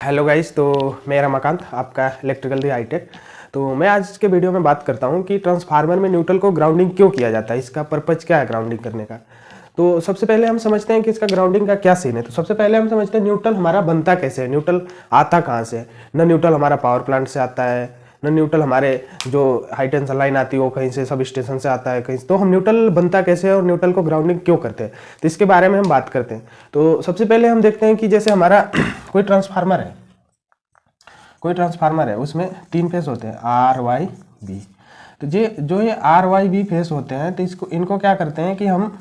Hello guys, तो मैं रमाकांत, आपका इलेक्ट्रिकल दी हाईटेक। तो मैं आज के वीडियो में बात करता हूं कि ट्रांसफार्मर में न्यूट्रल को ग्राउंडिंग क्यों किया जाता है, इसका पर्पज क्या है ग्राउंडिंग करने का। तो सबसे पहले हम समझते हैं कि इसका ग्राउंडिंग का क्या सीन है। तो सबसे पहले हम समझते हैं न्यूट्रल हमारा बनता कैसे है, न्यूट्रल आता कहाँ से है। न न्यूट्रल हमारा पावर प्लांट से आता है, न न्यूट्रल हमारे जो हाई टेंशन लाइन आती है वो कहीं से सब स्टेशन से आता है कहीं से। तो हम न्यूट्रल बनता कैसे है और न्यूट्रल को ग्राउंडिंग क्यों करते हैं, तो इसके बारे में हम बात करते हैं। तो सबसे पहले हम देखते हैं कि जैसे हमारा कोई ट्रांसफार्मर है, उसमें 3 फेस होते हैं, आर वाई बी। तो जो ये आर वाई बी फेस होते हैं, तो इनको क्या करते हैं कि हम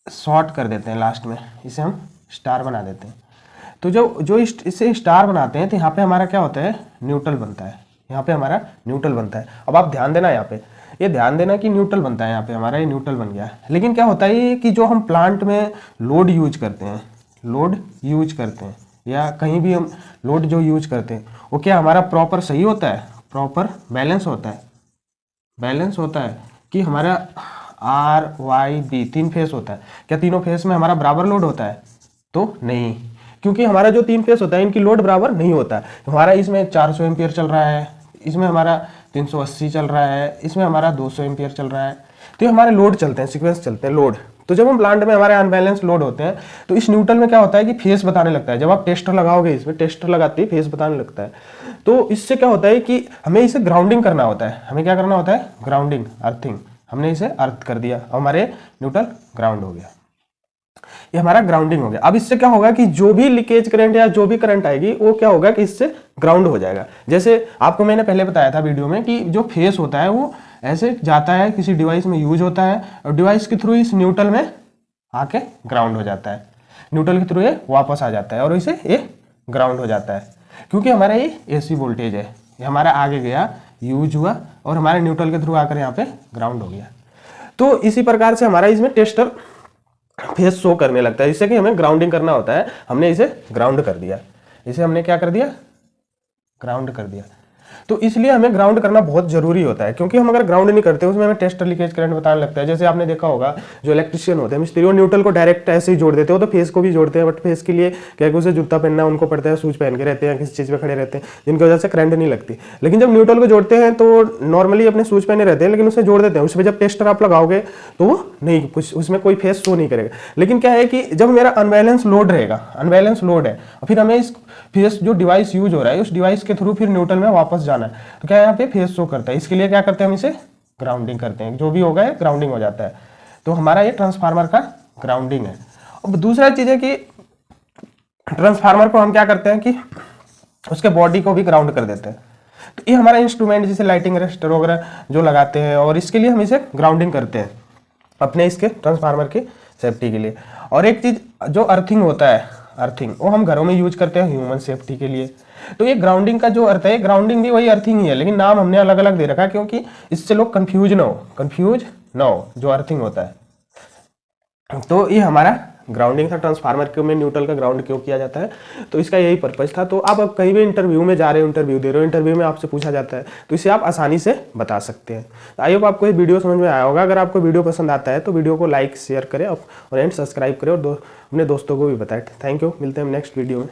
शॉर्ट कर देते हैं, लास्ट में इसे हम स्टार बना देते हैं। तो जो इसे स्टार बनाते हैं, तो यहाँ पे हमारा क्या होता है, न्यूट्रल बनता है। यहाँ पे हमारा न्यूट्रल बनता है। अब आप ध्यान देना, यहाँ पे ये ध्यान देना कि न्यूट्रल बनता है, यहाँ पे हमारा ये न्यूट्रल बन गया। लेकिन क्या होता है कि जो हम प्लांट में लोड यूज करते हैं या कहीं भी हम लोड जो यूज करते हैं, वो क्या हमारा प्रॉपर सही होता है, प्रॉपर बैलेंस होता है कि हमारा आर वाई बी 3 फेस होता है, क्या तीनों फेस में हमारा बराबर लोड होता है? तो नहीं, क्योंकि हमारा जो 3 फेस होता है इनकी लोड बराबर नहीं होता है। हमारा इसमें 400 एम्पियर चल रहा है, इसमें हमारा 380 चल रहा है, इसमें हमारा 200 एम्पियर चल रहा है। तो ये हमारे लोड चलते हैं, सीक्वेंस चलते हैं लोड। तो जब हम प्लांट में हमारे अनबैलेंस लोड होते हैं, तो इस न्यूट्रल में क्या होता है कि फेस बताने लगता है। जब आप टेस्टर लगाओगे, इसमें टेस्टर लगाते ही फेस बताने लगता है। तो इससे क्या होता है कि हमें इसे ग्राउंडिंग करना होता है। हमें क्या करना होता है, ग्राउंडिंग, अर्थिंग। हमने इसे अर्थ कर दिया, हमारे न्यूट्रल ग्राउंड हो गया, ये हमारा ग्राउंडिंग हो गया। अब इससे क्या होगा कि जो भी लीकेज करंट या जो भी करंट आएगी, वो क्या होगा कि इससे ग्राउंड हो जाएगा। जैसे आपको मैंने पहले बताया था वीडियो में कि जो फेस होता है वो ऐसे जाता है, किसी डिवाइस में यूज होता है, और डिवाइस के थ्रू इस न्यूट्रल में आके ग्राउंड हो जाता है। न्यूट्रल के थ्रू ये वापस आ जाता है और इसे ये ग्राउंड हो जाता है, क्योंकि हमारा ये एसी वोल्टेज है, ये हमारा आगे गया, यूज हुआ और हमारे न्यूट्रल के थ्रू आकर यहाँ पे ग्राउंड हो गया। तो इसी प्रकार से हमारा इसमें टेस्टर फेस शो करने लगता है, जिससे कि हमें ग्राउंडिंग करना होता है। हमने इसे ग्राउंड कर दिया, इसे हमने क्या कर दिया, ग्राउंड कर दिया। तो इसलिए हमें ग्राउंड करना बहुत जरूरी होता है, क्योंकि हम अगर ग्राउंड नहीं करते उसमें हमें टेस्टर लीकेज करंट बताने लगता है। जैसे आपने देखा होगा, जो इलेक्ट्रिशियन होते हैं, मिस्त्री, वो न्यूट्रल को डायरेक्ट ऐसे ही जोड़ देते हो, तो फेस को भी जोड़ते हैं, बट फेस के लिए क्या उसे जूता पहनना उनको पड़ता है, शूज पहन के रहते हैं, किसी चीज़ पे खड़े रहते हैं, जिनकी वजह से करंट नहीं लगती। लेकिन जब न्यूट्रल को जोड़ते हैं तो नॉर्मली अपने शूज पहने रहते हैं, लेकिन उसे जोड़ देते हैं। उस पर जब टेस्टर आप लगाओगे तो वो नहीं, कुछ उसमें कोई फेस शो नहीं करेगा। लेकिन क्या है कि जब मेरा अनबैलेंस लोड रहेगा, अनबैलेंस लोड है, और फिर हमें इस फेस जो डिवाइस यूज हो रहा है, उस डिवाइस के थ्रू फिर न्यूट्रल में वापस जाना है, तो क्या यहाँ पे फेस शो करता है। इसके लिए क्या करते हैं, हम इसे ग्राउंडिंग करते हैं। जो भी होगा ये ग्राउंडिंग हो जाता है। तो हमारा ये ट्रांसफार्मर का ग्राउंडिंग है। अब दूसरा चीज है कि ट्रांसफार्मर को हम क्या करते हैं कि उसके बॉडी को भी ग्राउंड कर देते हैं। तो ये हमारा इंस्ट्रूमेंट, जैसे लाइटिंग रेजिस्टर वगैरह जो लगाते हैं, और इसके लिए हम इसे ग्राउंडिंग करते हैं अपने इसके ट्रांसफार्मर की सेफ्टी के लिए। और एक चीज जो अर्थिंग होता है, अर्थिंग, वो हम घरों में यूज करते हैं ह्यूमन सेफ्टी के लिए। तो ये ग्राउंडिंग का जो अर्थ है, ग्राउंडिंग भी वही अर्थिंग ही है, लेकिन नाम हमने अलग अलग दे रखा है, क्योंकि इससे लोग कंफ्यूज ना हो जो अर्थिंग होता है। तो ये हमारा ग्राउंडिंग था। ट्रांसफार्मर के में न्यूट्रल का ग्राउंड क्यों किया जाता है, तो इसका यही पर्पज था। तो आप कहीं भी इंटरव्यू में जा रहे हो, इंटरव्यू दे रहे हो, इंटरव्यू में आपसे पूछा जाता है, तो इसे आप आसानी से बता सकते हैं। आई होप आपको ये वीडियो समझ में आया होगा। अगर आपको वीडियो पसंद आता है तो वीडियो को लाइक शेयर करें और सब्सक्राइब करें, और अपने दोस्तों को भी बताएं। थैंक यू, मिलते हैं नेक्स्ट वीडियो में।